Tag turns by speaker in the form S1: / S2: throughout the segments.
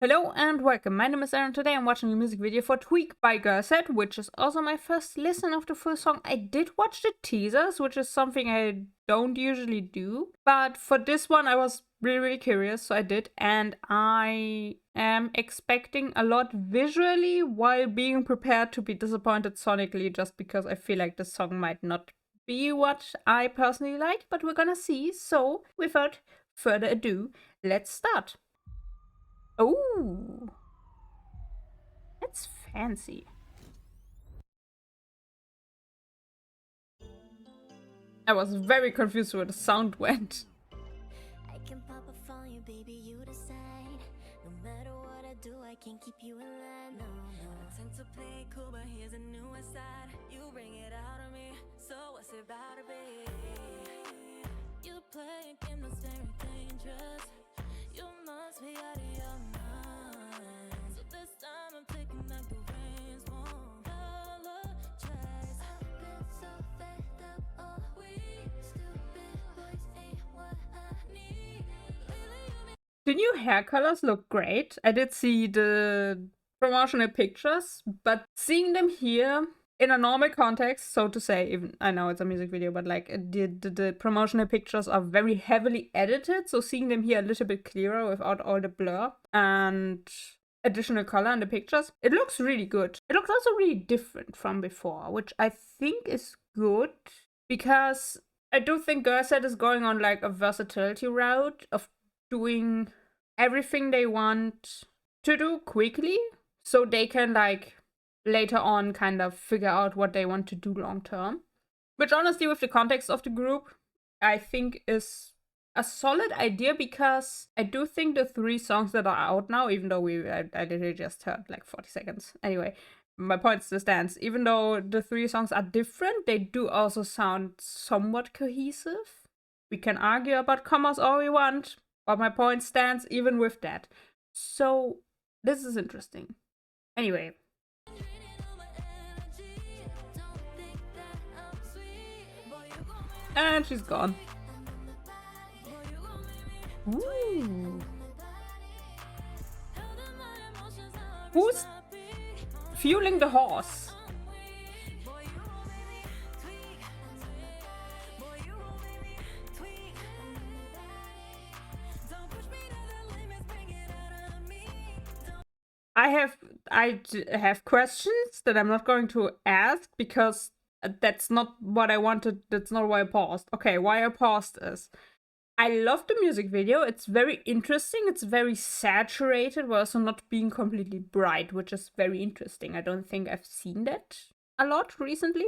S1: Hello and welcome, my name is Aaron. Today I'm watching a music video for Tweak by GIRLSET, which is also my first listen of the full song. I did watch the teasers, which is something I don't usually do, but for this one I was really curious, so I did, and I am expecting a lot visually while being prepared to be disappointed sonically, just because I feel like the song might not be what I personally like, but we're gonna see. So without further ado, let's start. Oh, that's fancy. I was very confused where the sound went.
S2: I can pop up on you, baby, you decide. No matter what I do, I can't keep you in line. No. I tend to play cool, but here's a newer side. You bring it out of me, so what's it about to be? You play a game that's very dangerous. You must be out of your mind. So this time I'm taking back the reins. Won't apologize. I've been so fed up all week. Stupid boys ain't what I need.
S1: The new hair colors look great. I did see the promotional pictures, but seeing them here in a normal context, so to say, even I know it's a music video, but like the promotional pictures are very heavily edited, so seeing them here a little bit clearer without all the blur and additional color in the pictures, it looks really good. It looks also really different from before, which I think is good, because I do think GIRLSET is going on like a versatility route of doing everything they want to do quickly, so they can like later on kind of figure out what they want to do long term. Which honestly, with the context of the group, I think is a solid idea, because I do think the 3 songs that are out now, even though I literally just heard like 40 seconds. Anyway, my point still stands. Even though the 3 songs are different, they do also sound somewhat cohesive. We can argue about commas all we want, but my point stands even with that. So this is interesting. Anyway. And she's gone. Ooh. Who's fueling the horse? I have questions that I'm not going to ask, because that's not what I wanted. That's not why I paused. Okay, why I paused is I love the music video. It's very interesting. It's very saturated while also not being completely bright, which is very interesting. I don't think I've seen that a lot recently.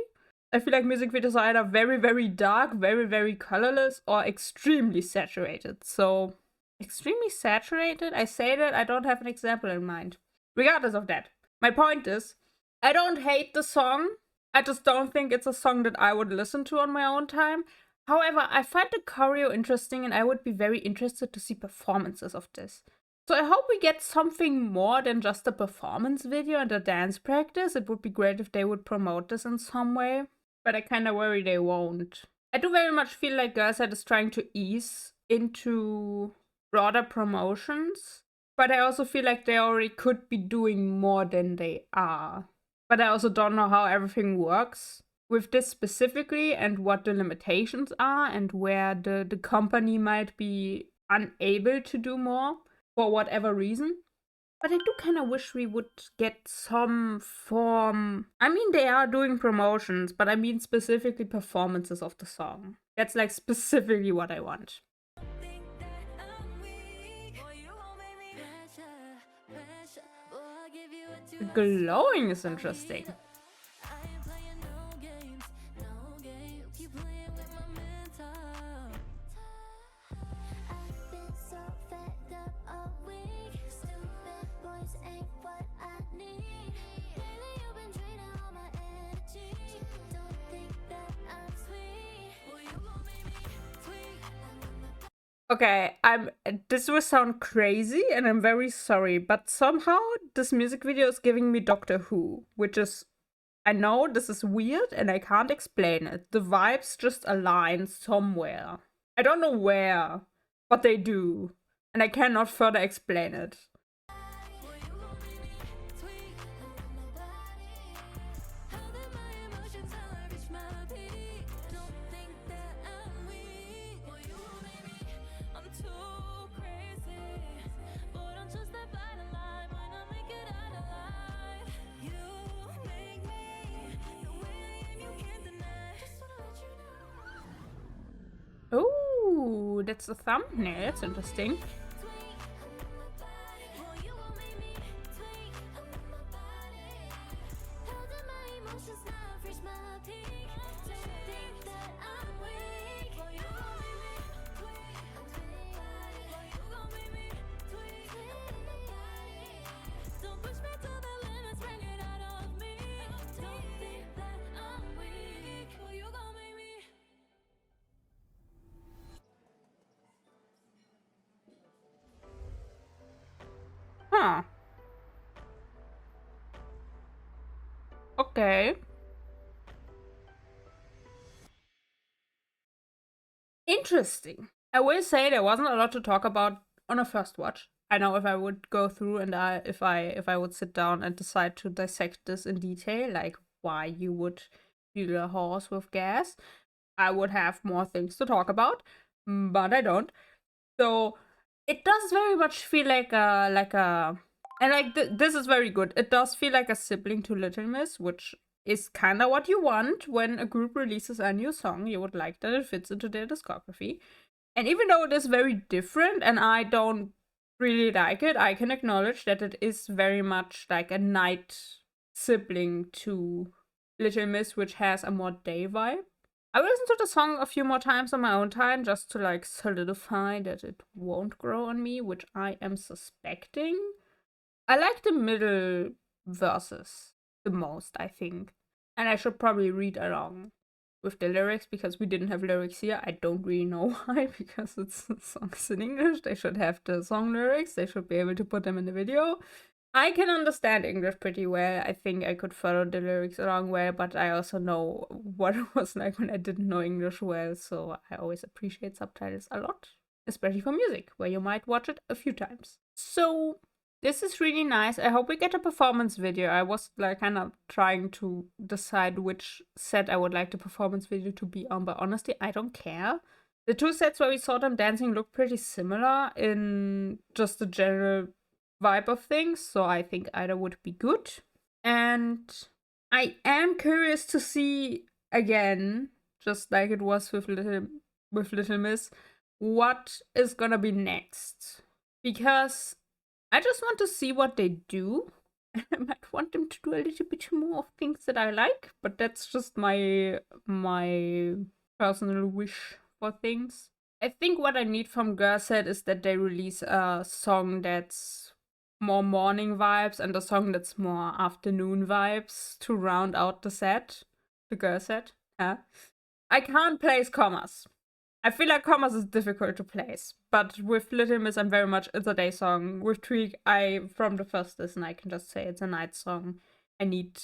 S1: I feel like music videos are either very dark, very colorless, or extremely saturated. So extremely saturated, I say that, I don't have an example in mind. Regardless of that, my point is, I don't hate the song. I just don't think it's a song that I would listen to on my own time. However, I find the choreo interesting, and I would be very interested to see performances of this. So I hope we get something more than just a performance video and a dance practice. It would be great if they would promote this in some way, but I kind of worry they won't. I do very much feel like GIRLSET is trying to ease into broader promotions, but I also feel like they already could be doing more than they are. But I also don't know how everything works with this specifically, and what the limitations are, and where the company might be unable to do more for whatever reason. But I do kind of wish we would get some form. I mean, they are doing promotions, but I mean specifically performances of the song. That's like specifically what I want. Glowing is interesting. Okay, this will sound crazy, and I'm very sorry, but somehow this music video is giving me Doctor Who, which is, I know this is weird and I can't explain it. The vibes just align somewhere. I don't know where, but they do, and I cannot further explain it. that's the thumbnail. That's interesting. Huh. Okay. Interesting. I will say there wasn't a lot to talk about on a first watch. I know if I would go through and if I would sit down and decide to dissect this in detail, like why you would fuel a horse with gas, I would have more things to talk about, but I don't. So it does very much feel like a and like this is very good. It does feel like a sibling to Little Miss, which is kind of what you want when a group releases a new song. You would like that it fits into their discography. And even though it is very different and I don't really like it, I can acknowledge that it is very much like a night sibling to Little Miss, which has a more day vibe. I will listen to the song a few more times on my own time just to like solidify that it won't grow on me, which I am suspecting. I like the middle verses the most, I think. And I should probably read along with the lyrics because we didn't have lyrics here. I don't really know why, because it's songs in English. They should have the song lyrics. They should be able to put them in the video. I can understand English pretty well. I think I could follow the lyrics along well, but I also know what it was like when I didn't know English well, so I always appreciate subtitles a lot, especially for music, where you might watch it a few times. So this is really nice. I hope we get a performance video. I was like kind of trying to decide which set I would like the performance video to be on, but honestly, I don't care. The two sets where we saw them dancing look pretty similar in just the general vibe of things, so I think either would be good. And I am curious to see again, just like it was with Little Miss, what is gonna be next. Because I just want to see what they do. I might want them to do a little bit more of things that I like, but that's just my personal wish for things. I think what I need from GIRLSET is that they release a song that's more morning vibes and a song that's more afternoon vibes to round out the set, the GIRLSET. Yeah. I can't place commas. I feel like commas is difficult to place, but with Little Miss, I'm very much it's a day song. With Tweak, from the first listen, I can just say it's a night song. I need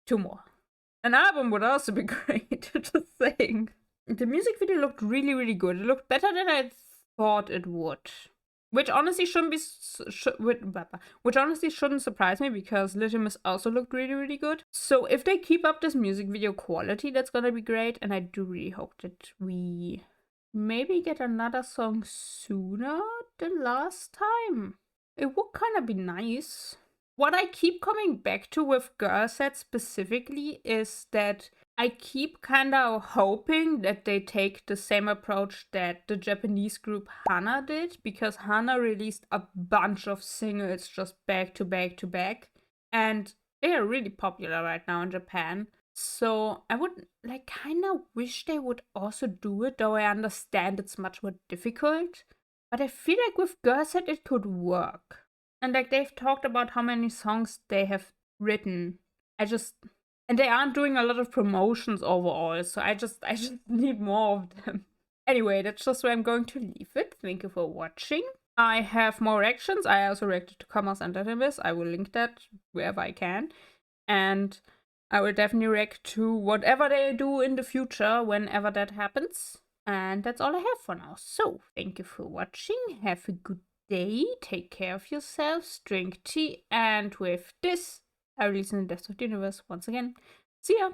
S1: two more. An album would also be great. Just saying. The music video looked really, really good. It looked better than I thought it would. Which honestly which honestly shouldn't surprise me because Little Miss also looked really, really good. So if they keep up this music video quality, that's gonna be great. And I do really hope that we maybe get another song sooner than last time. It would kind of be nice. What I keep coming back to with GIRLSET specifically is that I keep kind of hoping that they take the same approach that the Japanese group Hana did, because Hana released a bunch of singles just back to back to back, and they are really popular right now in Japan. So I would like kind of wish they would also do it, though I understand it's much more difficult. But I feel like with GIRLSET it could work. And like they've talked about how many songs they have written. And they aren't doing a lot of promotions overall, so I just need more of them. Anyway, that's just where I'm going to leave it. Thank you for watching. I have more reactions. I also reacted to Commas and Little Miss. I will link that wherever I can. And I will definitely react to whatever they do in the future, whenever that happens. And that's all I have for now. So, thank you for watching. Have a good day. Take care of yourselves. Drink tea. And with this, I release in the Death of the Universe once again. See ya!